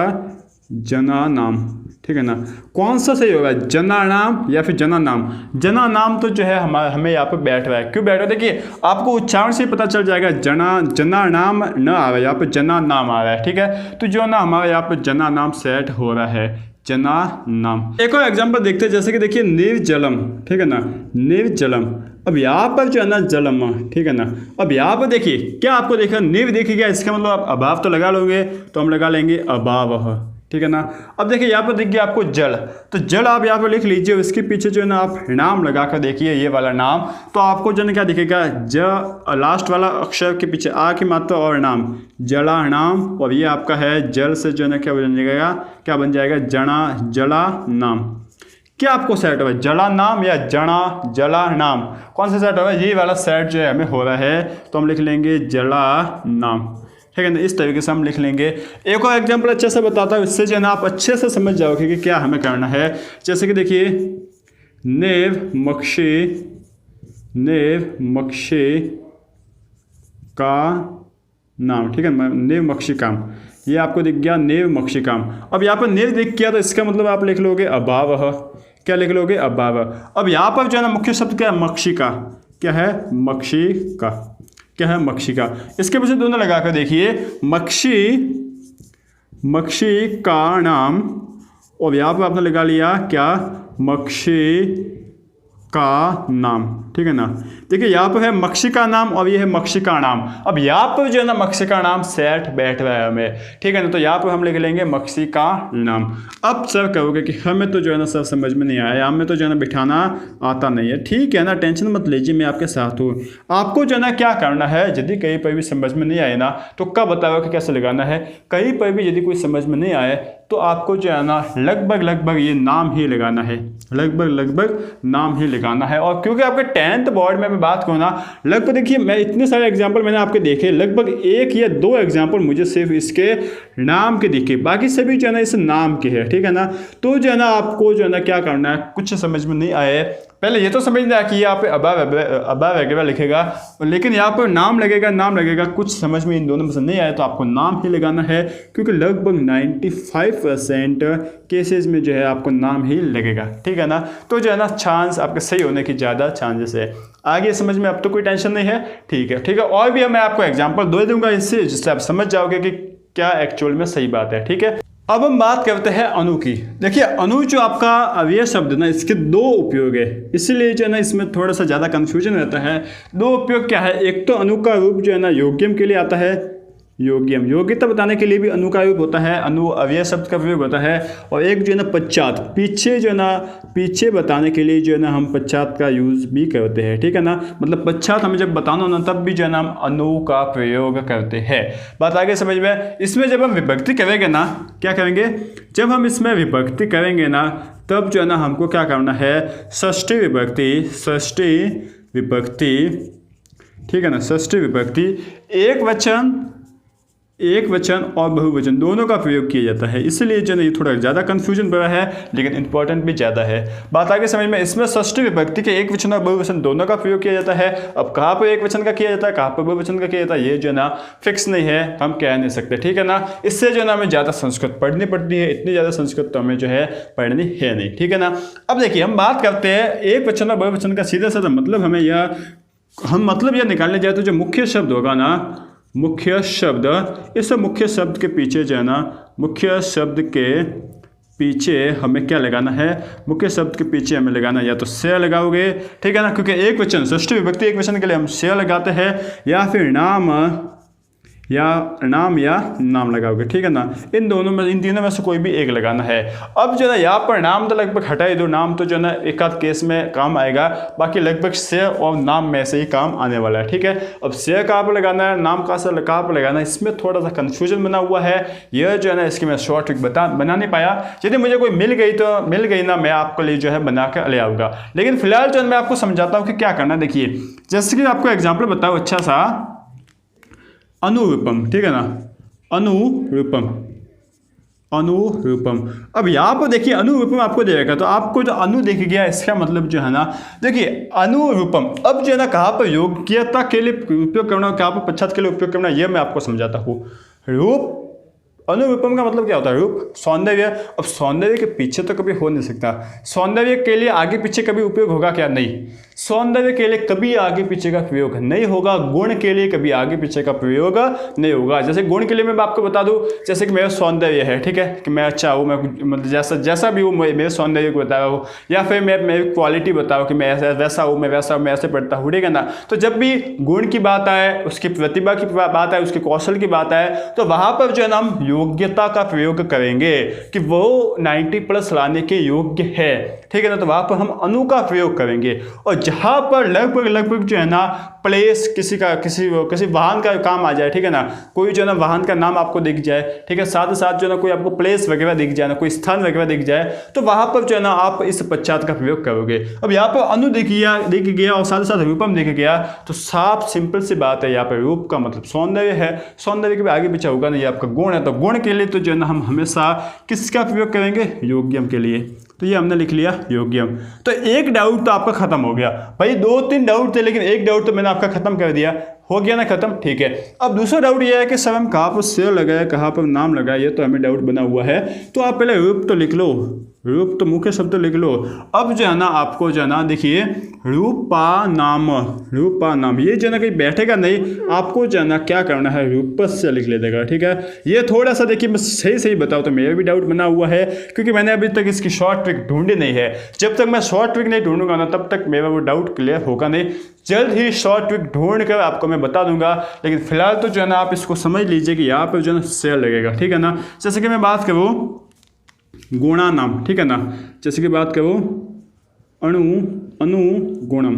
जना नाम, ठीक है ना। कौन सा सही होगा, जना नाम या फिर जना नाम। जना नाम तो जो है हमें यहाँ पर बैठ रहा है, क्यों बैठ रहा है, देखिए आपको उच्चारण से पता चल जाएगा। जना नाम न आ रहा है, यहाँ पर जना नाम आ रहा है, ठीक है। तो जो ना हमारे यहाँ पर जना नाम सेट हो रहा है, जना नाम। एक और एग्जांपल देखते हैं, जैसे कि देखिए निर्जलम, ठीक है ना, निर्जलम। अब यहाँ पर जो है ना जलम, ठीक है ना। अब यहाँ पर देखिए क्या आपको देखा, निव देखिएगा, इसका मतलब आप अभाव तो लगा लोगे, तो हम लगा लेंगे अभाव, ठीक है ना। अब देखिए यहाँ पर दिख गया आपको जल, तो जल आप यहाँ पर लिख लीजिए, उसके पीछे जो है ना आप नाम लगा कर देखिए, ये वाला नाम, तो आपको जो है क्या दिखेगा, लास्ट वाला अक्षर के पीछे आ की मात्रा और नाम, जला नाम, और ये आपका है जल से जो है ना क्या बन जाएगा, क्या बन जाएगा, जना जला नाम। क्या आपको सेट होगा, जला नाम या जना जला नाम, कौन सा सेट होगा, ये वाला सेट जो है हमें हो रहा है, तो हम लिख लेंगे जला नाम, ठीक है ना। इस तरीके से हम लिख लेंगे। एक और एग्जांपल अच्छे से बताता हूँ, इससे जो है ना आप अच्छे से समझ जाओगे कि क्या हमें करना है। जैसे कि देखिए नेव मक्षी का नाम, ठीक है, नेव मक्षी काम, ये आपको दिख गया नेव मक्षी काम। अब यहाँ पर नेव दिख गया तो इसका मतलब आप लिख लोगे अभाव, क्या लिख लोगे, अभाव। अब यहाँ पर जो है ना मुख्य शब्द क्या है, मक्षी का, क्या है, मक्षी का, क्या है, मक्षी का। इसके पीछे दोनों लगाकर देखिए, मक्षी का नाम, और यहाँ पर आपने लगा लिया क्या, मक्षी का नाम, ठीक है ना। देखिए यहाँ पर है मक्षी का नाम और ये है मक्षी का नाम। अब यहाँ पर जो है ना मक्षी का नाम सेट बैठ रहा है हमें, ठीक है ना, तो यहाँ पर हम लिख लेंगे मक्षी का नाम। अब सर कहोगे कि हमें तो जो है ना सर समझ में नहीं आया, हमें तो जो है ना बिठाना आता नहीं है। ठीक है ना, टेंशन मत लीजिए, मैं आपके साथ हूँ। आपको जो है ना क्या करना है, यदि कहीं पर भी समझ में नहीं आए ना तो कब बताओ कि कैसे लगाना है। कहीं पर भी यदि कोई समझ में नहीं आए तो आपको जो है ना लगभग ये नाम ही लगाना है, लगभग नाम ही लगाना है। और क्योंकि आपके 10th बोर्ड में मैं बात करूँ ना, लगभग देखिए मैं इतने सारे एग्जाम्पल मैंने आपके देखे, लगभग 1 या 2 एग्जाम्पल मुझे सिर्फ इसके नाम के दिखे, बाकी सभी जो है ना इस नाम के है, ठीक है ना। तो जो है ना आपको जो है ना क्या करना है, कुछ समझ में नहीं आए पहले ये तो समझना है कि यहाँ पे अबा वगैरह लिखेगा, लेकिन यहाँ पर नाम लगेगा, कुछ समझ में इन दोनों में से नहीं आया तो आपको नाम ही लगाना है, क्योंकि लगभग 95% केसेस में जो है आपको नाम ही लगेगा, ठीक है ना। तो जो है ना चांस आपके सही होने की ज़्यादा चांसेस है। आगे समझ में अब तो कोई टेंशन नहीं है, ठीक है। और भी मैं आपको एग्जाम्पल दे दूंगा इससे, जिससे आप समझ जाओगे कि क्या एक्चुअल में सही बात है, ठीक है। अब हम बात करते हैं अणु की। देखिए अणु जो आपका अवयव शब्द ना, इसके 2 उपयोग है, इसलिए जो है ना इसमें थोड़ा सा ज़्यादा कन्फ्यूजन रहता है। 2 उपयोग क्या है, एक तो अणु का रूप जो है ना योग्यम के लिए आता है, योग्यम योग्यता बताने के लिए भी अणु का रूप होता है, अणु अवयव शब्द का प्रयोग होता है। और एक जो है ना पश्चात, पीछे जो है ना पीछे बताने के लिए जो है ना हम पश्चात का यूज़ भी करते हैं, ठीक है ना। मतलब पश्चात हमें जब बताना हो ना तब भी जो है ना हम अणु का प्रयोग करते हैं। बात आगे समझ में। इसमें जब हम विभक्ति करेंगे ना, क्या करेंगे, जब हम इसमें विभक्ति करेंगे ना तब जो है ना हमको क्या करना है, षष्ठी विभक्ति, ठीक है ना। षष्ठी विभक्ति एक वचन और बहुवचन दोनों का प्रयोग किया जाता है, इसलिए जो ये थोड़ा ज़्यादा कन्फ्यूजन बड़ा है, लेकिन इंपॉर्टेंट भी ज़्यादा है। बात आगे समझ में। इसमें षष्ठी विभक्ति के एक वचन और बहुवचन दोनों का प्रयोग किया जाता है। अब कहाँ पर एक वचन का किया जाता है, कहाँ पर बहुवचन का किया जाता है, ये जो है ना फिक्स नहीं है, हम कह नहीं सकते, ठीक है ना। इससे जो है ना हमें ज़्यादा संस्कृत पढ़नी पड़ती है, इतनी ज़्यादा संस्कृत तो हमें जो है पढ़नी है नहीं, ठीक है ना। अब देखिए हम बात करते हैं एक वचन और बहुवचन का सीधा साधा मतलब हम मतलब यह निकालने जाए तो जो मुख्य शब्द होगा ना, मुख्य शब्द, इस मुख्य शब्द के पीछे जो है ना, मुख्य शब्द के पीछे हमें क्या लगाना है, मुख्य शब्द के पीछे हमें लगाना है या तो से लगाओगे, ठीक है ना, क्योंकि एक वचन षष्ठी विभक्ति एक वचन के लिए हम से लगाते हैं, या फिर नाम या नाम लगाओगे, ठीक है ना। इन तीनों में से कोई भी एक लगाना है। अब जो है यहाँ पर नाम तो लगभग हटा ही दो, नाम तो जो है ना एक आध केस में काम आएगा, बाकी लगभग से और नाम में से ही काम आने वाला है, ठीक है। अब से कहाँ पर लगाना है, नाम कहाँ पर लगाना है, इसमें थोड़ा सा कन्फ्यूजन बना हुआ है। यह जो है ना इसकी मैं शॉर्ट ट्रिक बना नहीं पाया, यदि मुझे कोई मिल गई ना मैं आपके लिए जो है बना कर ले आऊँगा। लेकिन फिलहाल जो मैं आपको समझाता हूँ कि क्या करना। देखिए जैसे कि आपको एग्जाम्पल बताओ अच्छा सा, अनुरूपम, ठीक है ना, अनुरूपम। अब यहाँ पर देखिए अनुरूपम आपको देगा, तो आपको जो अनु दिख गया इसका मतलब जो है ना, देखिए अनुरूपम। अब जो है ना कहाँ पर योग्यता के लिए उपयोग करना, कहाँ पर पश्चात के लिए उपयोग करना, यह मैं आपको समझाता हूँ। रूप, अनुरूपम का मतलब क्या होता है, रूप, सौंदर्य। अब सौंदर्य के पीछे तो कभी हो नहीं सकता, सौंदर्य के लिए आगे पीछे कभी उपयोग होगा क्या, नहीं। सौंदर्य के लिए कभी आगे पीछे का प्रयोग नहीं होगा, गुण के लिए कभी आगे पीछे का प्रयोग नहीं होगा। जैसे गुण के लिए मैं आपको बता दूं, जैसे कि मेरा सौंदर्य है, ठीक है, कि मैं अच्छा हूँ, मैं मतलब जैसा भी हूँ मेरे सौंदर्य को बता रहा हूँ, या फिर मैं मेरी क्वालिटी बताओ कि मैं वैसा हूँ, मैं ऐसे पढ़ता हूँ, ठीक है ना। तो जब भी गुण की बात आए, उसकी प्रतिभा की बात आए, उसके कौशल की बात आए, तो वहाँ पर जो है ना हम योग्यता का प्रयोग करेंगे कि वो 90+ लाने के योग्य है, ठीक है ना। तो वहाँ पर हम अनु का प्रयोग करेंगे। और जहाँ पर लगभग जो है ना प्लेस किसी वाहन का काम आ जाए, ठीक है ना, कोई जो है ना वाहन का नाम आपको दिख जाए, ठीक है, साथ ही साथ जो है ना कोई आपको प्लेस वगैरह दिख जाए ना, कोई स्थान वगैरह दिख जाए, तो वहाँ पर जो है ना आप इस पश्चात का प्रयोग करोगे। अब यहाँ पर अनु दिख गया और साथ ही साथ रूपम दिख गया, तो साफ सिंपल सी बात है, यहाँ पर रूप का मतलब सौंदर्य है, सौंदर्य के भी आगे पीछे होगा नहीं, आपका गुण है, तो गुण के लिए तो जो है ना हम हमेशा किसका प्रयोग करेंगे, योग्यम के लिए। तो ये हमने लिख लिया योग्यम। तो एक डाउट तो आपका खत्म हो गया भाई, 2-3 डाउट थे लेकिन एक डाउट तो मैंने आपका खत्म कर दिया, हो गया ना खत्म, ठीक है। अब दूसरा डाउट ये है कि सर हम कहाँ पर से लगाए, कहाँ पर नाम लगाए, ये तो हमें डाउट बना हुआ है। तो आप पहले रूप तो लिख लो, रूप तो मुख्य शब्द लिख लो। अब जो है ना आपको जो है ना देखिए रूपा नाम ये जो है ना कहीं बैठेगा नहीं, आपको जो है ना क्या करना है रूपस्य लिख लेगा, ठीक है। ये थोड़ा सा देखिए मैं सही बताऊँ तो मेरा भी डाउट बना हुआ है, क्योंकि मैंने अभी तक इसकी शॉर्ट ट्रिक ढूंढी नहीं है। जब तक मैं शॉर्ट ट्रिक नहीं ढूंढूंगा ना तब तक मेरा वो डाउट क्लियर होगा नहीं। जल्द ही शॉर्ट ट्रिक ढूंढ कर आपको मैं बता दूंगा, लेकिन फिलहाल तो जो है ना आप इसको समझ लीजिए कि यहाँ पर जो है ना सेल लगेगा, ठीक है ना। जैसे कि मैं बात करूँ गुणा नाम, ठीक है ना, जैसे कि बात करूँ अनुगुणम,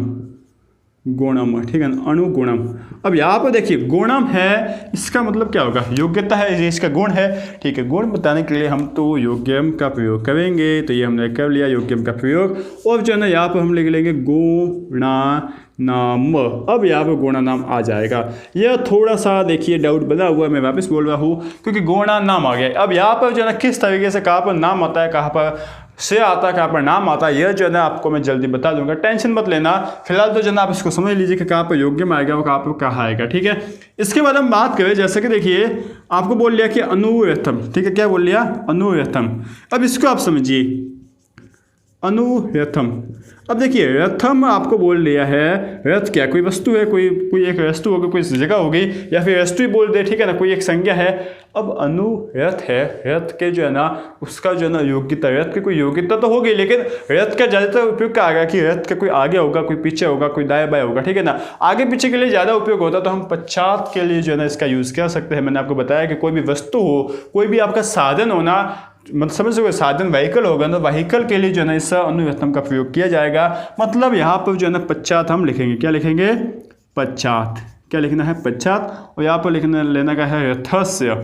ठीक है ना, अनुगुणम। अब यहाँ पर देखिए गुणम है, इसका मतलब क्या होगा, योग्यता है, ये इसका गुण है, ठीक है। गुण बताने के लिए हम तो योग्यम का प्रयोग करेंगे, तो ये हमने कर लिया योग्यम का प्रयोग। और जो है ना यहाँ पर हम लिख लेंगे गुणा नाम। अब यहाँ पर गुणा नाम आ जाएगा। यह थोड़ा सा देखिए डाउट बना हुआ है, मैं वापस बोल रहा हूँ, क्योंकि गुणा नाम आ गया। अब यहाँ पर जो है ना किस तरीके से कहाँ पर नाम आता है, कहाँ पर से आता है, कहाँ पर नाम आता है, यह जो है ना आपको मैं जल्दी बता दूंगा, टेंशन मत लेना। फिलहाल तो जो है ना आप इसको समझ लीजिए कि कहाँ पर योग्यम आएगा और कहाँ पर कहाँ आएगा, ठीक है। इसके बाद हम बात करें, जैसे कि देखिए आपको बोल लिया कि अनुव्यर्थम, ठीक है, क्या बोल लिया, अनुव्यर्थम। अब इसको आप समझिए अनुव्यर्थम। अब देखिए रथम आपको बोल दिया है, रथ क्या कोई वस्तु है, कोई एक वस्तु होगी, कोई जगह होगी, या फिर वस्तु ही बोल दे, ठीक है ना, कोई एक संज्ञा है। अब अनु रथ है, रथ के जो है ना उसका जो है ना योग्यता, रथ की कोई योग्यता तो होगी, लेकिन रथ का ज़्यादातर उपयोग क्या आएगा कि रथ का कोई आगे होगा, कोई पीछे होगा, कोई दाएं बाएं होगा, ठीक है ना। आगे पीछे के लिए ज़्यादा उपयोग होता तो हम पश्चात के लिए जो है ना इसका यूज़ कर सकते हैं। मैंने आपको बताया कि कोई भी वस्तु हो, कोई भी आपका साधन होना, मतलब समझ सको साधन व्हीकल होगा ना, व्हीकल के लिए जो है ना इस अनुव्यर्थम का प्रयोग किया जाएगा। मतलब यहाँ पर जो है ना पश्चात हम लिखेंगे, क्या लिखेंगे, पश्चात, क्या लिखना है, पश्चात। और यहाँ पर लिखना लेना का है रथस्य,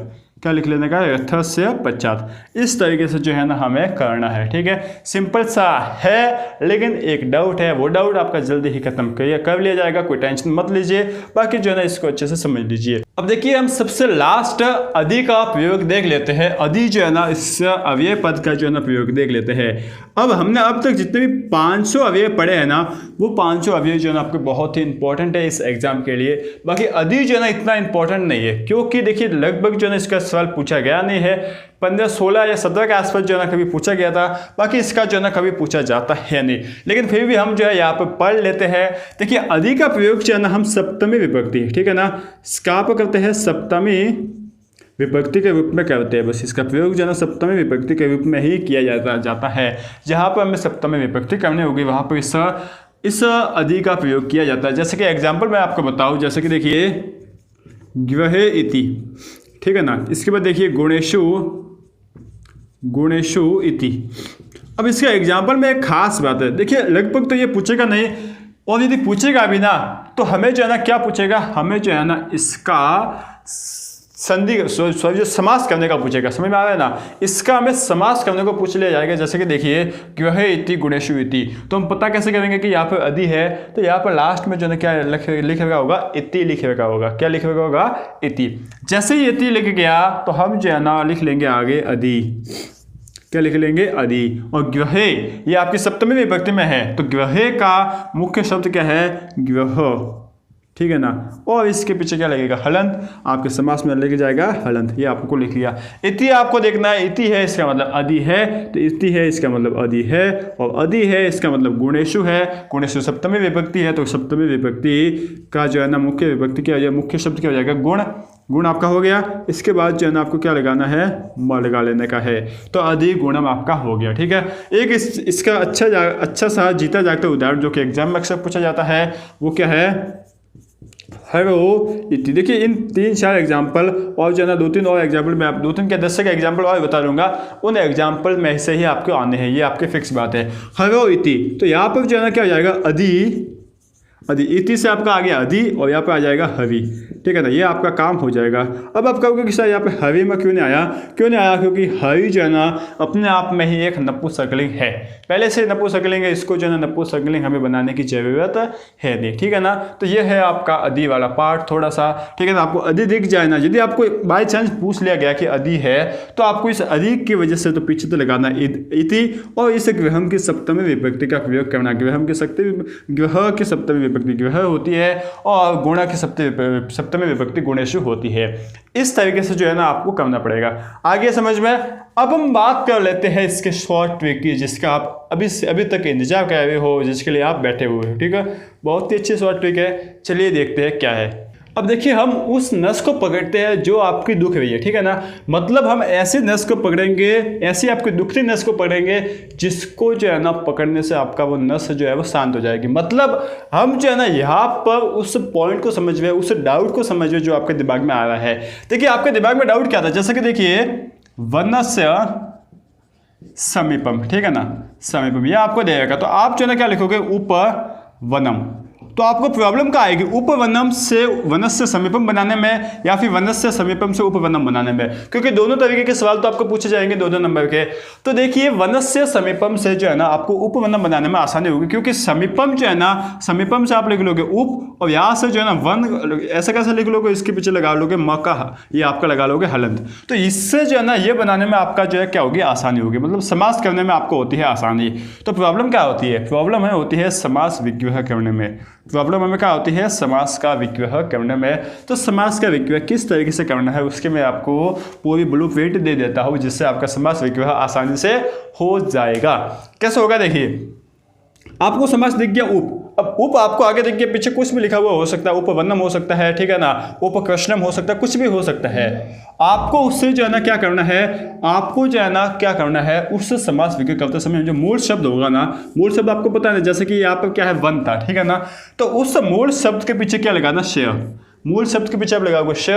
क्या लिख लेने का, रथस्य पश्चात। इस तरीके से जो है ना हमें करना है, ठीक है। सिंपल सा है, लेकिन एक डाउट है, वो डाउट आपका जल्दी ही खत्म कर लिया जाएगा, कोई टेंशन मत लीजिए। बाकी जो है ना इसको अच्छे से समझ लीजिए। अब देखिए हम सबसे लास्ट अधि का प्रयोग देख लेते हैं। अधि जो है ना इस अव्यय पद का जो है ना प्रयोग देख लेते हैं। अब हमने अब तक जितने भी 500 अव्यय पढ़े हैं ना, वो 500 अव्यय जो है ना आपके बहुत ही इंपॉर्टेंट है इस एग्जाम के लिए। बाकी अधि जो है ना इतना इंपॉर्टेंट नहीं है, क्योंकि देखिए लगभग जो है ना इसका सवाल पूछा गया नहीं है। 15, 16 या 17 के आसपास जो है ना कभी पूछा गया था, बाकी इसका जो है ना कभी पूछा जाता है नहीं। लेकिन फिर भी हम जो है यहाँ पर पढ़ लेते हैं। देखिए अधि का प्रयोग जो है ना हम सप्तमी विभक्ति, ठीक है ना, इसका करते हैं सप्तमी विभक्ति के रूप में करते हैं। बस इसका प्रयोग जो है ना सप्तमी विभक्ति के रूप में ही किया जाता है। जहाँ पर हमें सप्तमी विभक्ति करनी होगी वहाँ पर इस अधि का प्रयोग किया जाता है। जैसे कि एग्जाम्पल मैं आपको बताऊँ, जैसे कि देखिए गृहे इति, ठीक है ना। इसके बाद देखिए गुणेशु इति। अब इसका एग्जाम्पल में एक खास बात है, देखिए लगभग तो ये पूछेगा नहीं, और यदि पूछेगा भी ना तो हमें जो है ना क्या पूछेगा, हमें जो है ना इसका संधि जो समास करने का पूछेगा। समझ में आ रहा है ना, इसका हमें समास करने को पूछ लिया जाएगा। जैसे कि देखिए गृहे इति गुणेशु इति, तो हम पता कैसे करेंगे कि यहाँ पर अधि है, तो यहाँ पर लास्ट में जो है क्या लिख रखा होगा, इति लिख रखा होगा। क्या लिख रखा होगा, इति। जैसे ही इति लिख गया तो हम जो है ना लिख लेंगे आगे अधि, क्या लिख लेंगे, अधि। और गृहे ये आपकी सप्तमी विभक्ति में है, तो गृहे का मुख्य शब्द क्या है, गृह, ठीक है ना। और इसके पीछे क्या लगेगा, हलंत, आपके समास में लेके जाएगा हलंत, ये आपको लिख लिया। इति आपको देखना है, इति है इसका मतलब अधि है, तो इति है इसका मतलब अधि है, और अधि है इसका मतलब गुणेशु है। गुणेशु सप्तमी विभक्ति है, तो सप्तमी विभक्ति का जो है ना मुख्य विभक्ति क्या हो जाएगा, मुख्य शब्द क्या हो जाएगा, गुण। गुण आपका हो गया। इसके बाद जो है ना आपको क्या लगाना है, म लगा लेने का है, तो अधि गुणम आपका हो गया, ठीक है। एक इसका अच्छा सा जीता जागता उदाहरण जो कि एग्जाम में अक्सर पूछा जाता है, वो क्या है, हेरो इति। देखिए इन 3-4 एग्जाम्पल और जो है ना 2-3 और एग्जाम्पल मैं आप 2-3 के 10 का एग्जाम्पल और बता दूंगा, उन एग्जाम्पल में से ही आपको आने हैं, ये आपके फिक्स बात है। हेरो इति, तो यहाँ पर जो है ना क्या हो जाएगा, अधि, इति से आपका आ गया अधि, और यहाँ पे आ जाएगा हवि, ठीक है ना, ये आपका काम हो जाएगा। अब आप कहोगे कि सर यहाँ पे हवि में क्यों नहीं आया, क्योंकि हवि जो है ना अपने आप में ही एक नपुंसकलिंग है, पहले से नपुंसकलिंग है, इसको जो है ना नपुंसकलिंग हमें बनाने की जरूरत है नहीं, ठीक है ना। तो ये है आपका अधि वाला पार्ट थोड़ा सा, ठीक है ना। आपको अधि दिख जाए ना, यदि आपको बाई चांस पूछ लिया गया कि अधि है, तो आपको इस अधि की वजह से तो पीछे तो लगाना इति, और इस गृहम की सप्तमी विभक्ति का प्रयोग करना, गृह की सप्तमी विभक्ति विग्रह होती है और गुणा की सप्तमी विभक्ति गुणेषु होती है। इस तरीके से जो है ना आपको करना पड़ेगा। आगे समझ में। अब हम बात कर लेते हैं इसके शॉर्ट ट्रिक की, जिसका आप अभी तक इंतजार कर रहे हो, जिसके लिए आप बैठे हुए हो। ठीक है, बहुत ही अच्छी शॉर्ट ट्रिक है। चलिए देखते हैं क्या है। अब देखिए, हम उस नस को पकड़ते हैं जो आपकी दुख रही है। ठीक है ना, मतलब हम ऐसी नस को पकड़ेंगे, ऐसी आपकी दुखती नस को पकड़ेंगे जिसको जो है ना पकड़ने से आपका वो नस जो है वो शांत हो जाएगी। मतलब हम जो है ना यहाँ पर उस पॉइंट को समझ रहे, उस डाउट को समझ रहे जो आपके दिमाग में आ रहा है। देखिए, आपके दिमाग में डाउट क्या था, जैसे कि देखिए वनस्य समीपम। ठीक है ना, समीपम यह आपको देगा, तो आप जो है ना क्या लिखोगे, उपवनम। तो आपको प्रॉब्लम क्या आएगी, उपवनम से वनस्य समीपम बनाने में या फिर वनस्य समीपम से उपवनम बनाने में, क्योंकि दोनों तरीके के सवाल तो आपको पूछे जाएंगे दोनों नंबर के। तो देखिए, वनस्य समीपम से जो है ना आपको उपवनम बनाने में आसानी होगी, क्योंकि समीपम जो है ना, समीपम से आप लिख लोगे उप, और यहाँ से जो है ना वन, ऐसा कैसे लिख लोगे, इसके पीछे लगा लोगे मका, ये आपका लगा लोगे हलंत। तो इससे जो है ना ये बनाने में आपका जो है क्या होगी, आसानी होगी, मतलब समास करने में आपको होती है आसानी। तो प्रॉब्लम क्या होती है, प्रॉब्लम होती है समास विग्रह करने में। प्रॉब्लम हमें क्या होती है, समास का विग्रह करने में। तो समास का विग्रह किस तरीके से करना है उसके मैं आपको पूरी ब्लूप्रिंट दे देता हूं, जिससे आपका समास विग्रह आसानी से हो जाएगा। कैसे होगा, देखिए आपको समास दिख गया उप। अब उप आपको आगे दिख गया, पीछे कुछ भी लिखा हुआ हो सकता है, उपवनम हो सकता है, ठीक है ना, उपकृष्णम हो सकता है, कुछ भी हो सकता है। आपको उससे जो है ना क्या करना है, आपको जो है ना क्या करना है, उस समास विग्रह करते समय जो मूल शब्द होगा ना, मूल शब्द आपको पता है, जैसे कि यहाँ पर क्या है, वन था। ठीक है ना, तो उस मूल शब्द के पीछे क्या लगाना, श। मूल शब्द के पीछे आप लगाओगे श,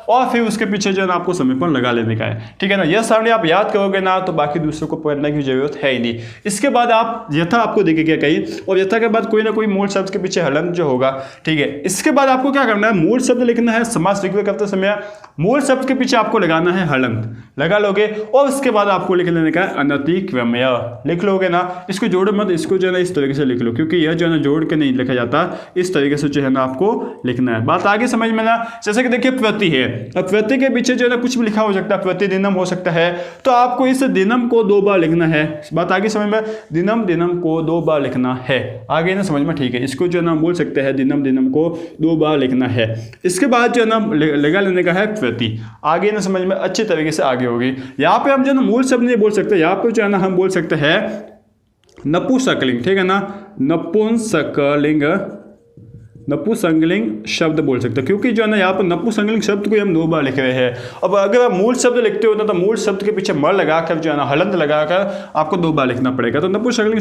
और फिर उसके पीछे जो है ना आपको समीपन लगा लेने का है। ठीक है ना, यह सारणी आप याद करोगे ना तो बाकी दूसरों को पढ़ने की जरूरत है ही नहीं। इसके बाद आप यथा आपको दिखेगा कहीं, और यथा के बाद कोई ना कोई मूल शब्द के पीछे हलंत जो होगा। ठीक है, इसके बाद आपको क्या करना है, मूल शब्द लिखना है, समास विग्रह करते समय मूल शब्द के पीछे आपको लगाना है हलंत, लगा लोगे, और उसके बाद आपको लिख लेने का है अनतिक्रम्य, लिख लोगे ना। इसको जोड़ो मत, इसको जो है ना इस तरीके से लिख लो, क्योंकि यह जो है ना जोड़ के नहीं लिखा जाता, इस तरीके से जो है ना आपको लिखना है। बात आगे समझ में ना। जैसे कि देखिए प्रति है, अब प्रति के पीछे जो है ना कुछ भी लिखा हो सकता है, प्रतिदिनम हो सकता है, तो आपको इस दिनम को 2 बार लिखना है। बात आगे समझ में, दिनम को 2 बार लिखना है। आगे ना समझ में, ठीक है, इसको जो है ना बोल सकते हैं दिनम को 2 बार लिखना है। इसके बाद जो है ना लगा लेने का है प्रति। आगे ना समझ में अच्छी तरीके से आगे होगी। यहाँ पे हम जो है ना मूल शब्द नहीं बोल सकते, यहाँ पे जो है ना हम बोल सकते हैं नपुंसकलिंग। ठीक है ना, नपुंसकलिंग शब्द बोल सकते हैं, क्योंकि जो है ना यहाँ पर नपुंसकलिंग शब्द को हम 2 बार लिख रहे हैं। अब अगर आप मूल शब्द लिखते हो ना, तो मूल शब्द के पीछे मर लगाकर जो है ना हलंत लगाकर आपको 2 बार लिखना पड़ेगा। तो नपुंसकलिंग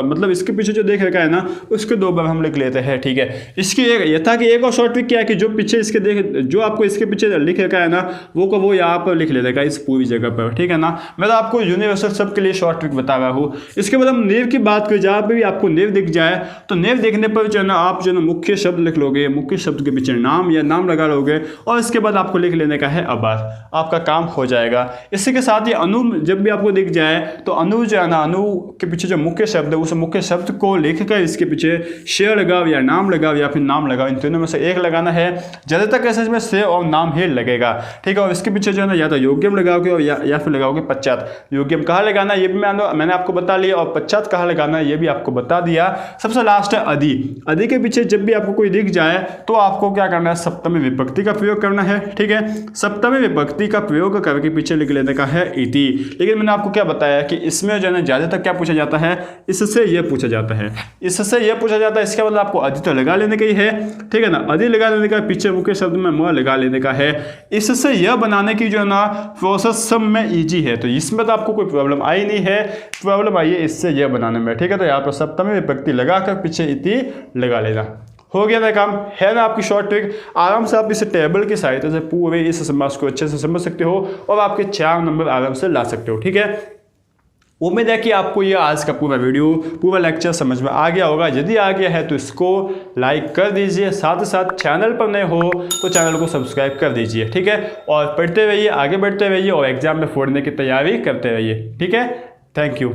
मतलब इसके पीछे जो देख रखा है ना, उसके 2 बार हम लिख लेते हैं। ठीक है, इसकी एक यथा की एक और शॉर्ट ट्रिक क्या है कि जो पीछे इसके जो आपको इसके पीछे लिख रखा है ना, वो यहाँ पर लिख लेने का इस पूरी जगह पर। ठीक है ना, मैं तो आपको यूनिवर्सल शब्द के लिए शॉर्ट ट्रिक बता रहा हूँ। इसके बाद हम नेव की बात करें, जहाँ पर भी आपको नेव दिख जाए तो नेव देखने पर जो है ना आप जो है ना मुख्य शब्द लिख लोगे, मुख्य शब्द के पीछे नाम या नाम लगा लोगे, और इसके बाद आपको लिख लेने का है अबार, आपका काम हो जाएगा। इसी के साथ ही अनु जब भी आपको दिख जाए तो अनु जो है ना, अनु के पीछे जो मुख्य शब्द है उस मुख्य शब्द को लिखकर इसके पीछे शेर लगाओ या नाम लगाओ या फिर नाम लगाओ, इन तीनों में से एक लगाना है। ज़्यादातर केसेस में से और नाम ही लगेगा। ठीक है, और इसके पीछे जो है ना या तो योग्यम लगाओगे और या फिर लगाओगे पश्चात। योग्यम कहाँ लगाना है ये भी मैंने आपको बता लिया, और पश्चात कहाँ लगाना है ये भी आपको बता दिया। सबसे लास्ट है अधि। अधि के पीछे जब भी आपको कोई दिख जाए तो आपको क्या करना है, सप्तमी विभक्ति का प्रयोग करना है। ठीक है, सप्तमी विभक्ति का प्रयोग करके पीछे लिख लेने का है इति। लेकिन मैंने आपको क्या बताया कि इसमें जो है ना ज्यादातर क्या पूछा जाता है, इससे यह पूछा जाता है, इससे यह पूछा जाता है। इसके बाद आपको अधि तो लगा लेने का ही है। ठीक है ना, अधि लगा लेने का, पीछे मुख्य शब्द में म लगा लेने का है। इससे यह बनाने की जो है ना प्रोसेस सब में ईजी है, तो इसमें तो आपको कोई प्रॉब्लम आई नहीं है। प्रॉब्लम आई है इससे यह बनाने में। ठीक है, तो यहाँ पर सप्तमी विभक्ति लगाकर पीछे इति लगा लेना। हो गया ना काम, है ना आपकी शॉर्ट ट्रिक। आराम से आप इस टेबल की सहायता से पूरे इस समास को अच्छे से समझ सकते हो और आपके 4 नंबर आराम से ला सकते हो। ठीक है, उम्मीद है कि आपको ये आज का पूरा वीडियो, पूरा लेक्चर समझ में आ गया होगा। यदि आ गया है तो इसको लाइक कर दीजिए, साथ ही साथ चैनल पर नए हो तो चैनल को सब्सक्राइब कर दीजिए। ठीक है, और पढ़ते रहिए, आगे बढ़ते रहिए और एग्जाम में फोड़ने की तैयारी करते रहिए। ठीक है, थैंक यू।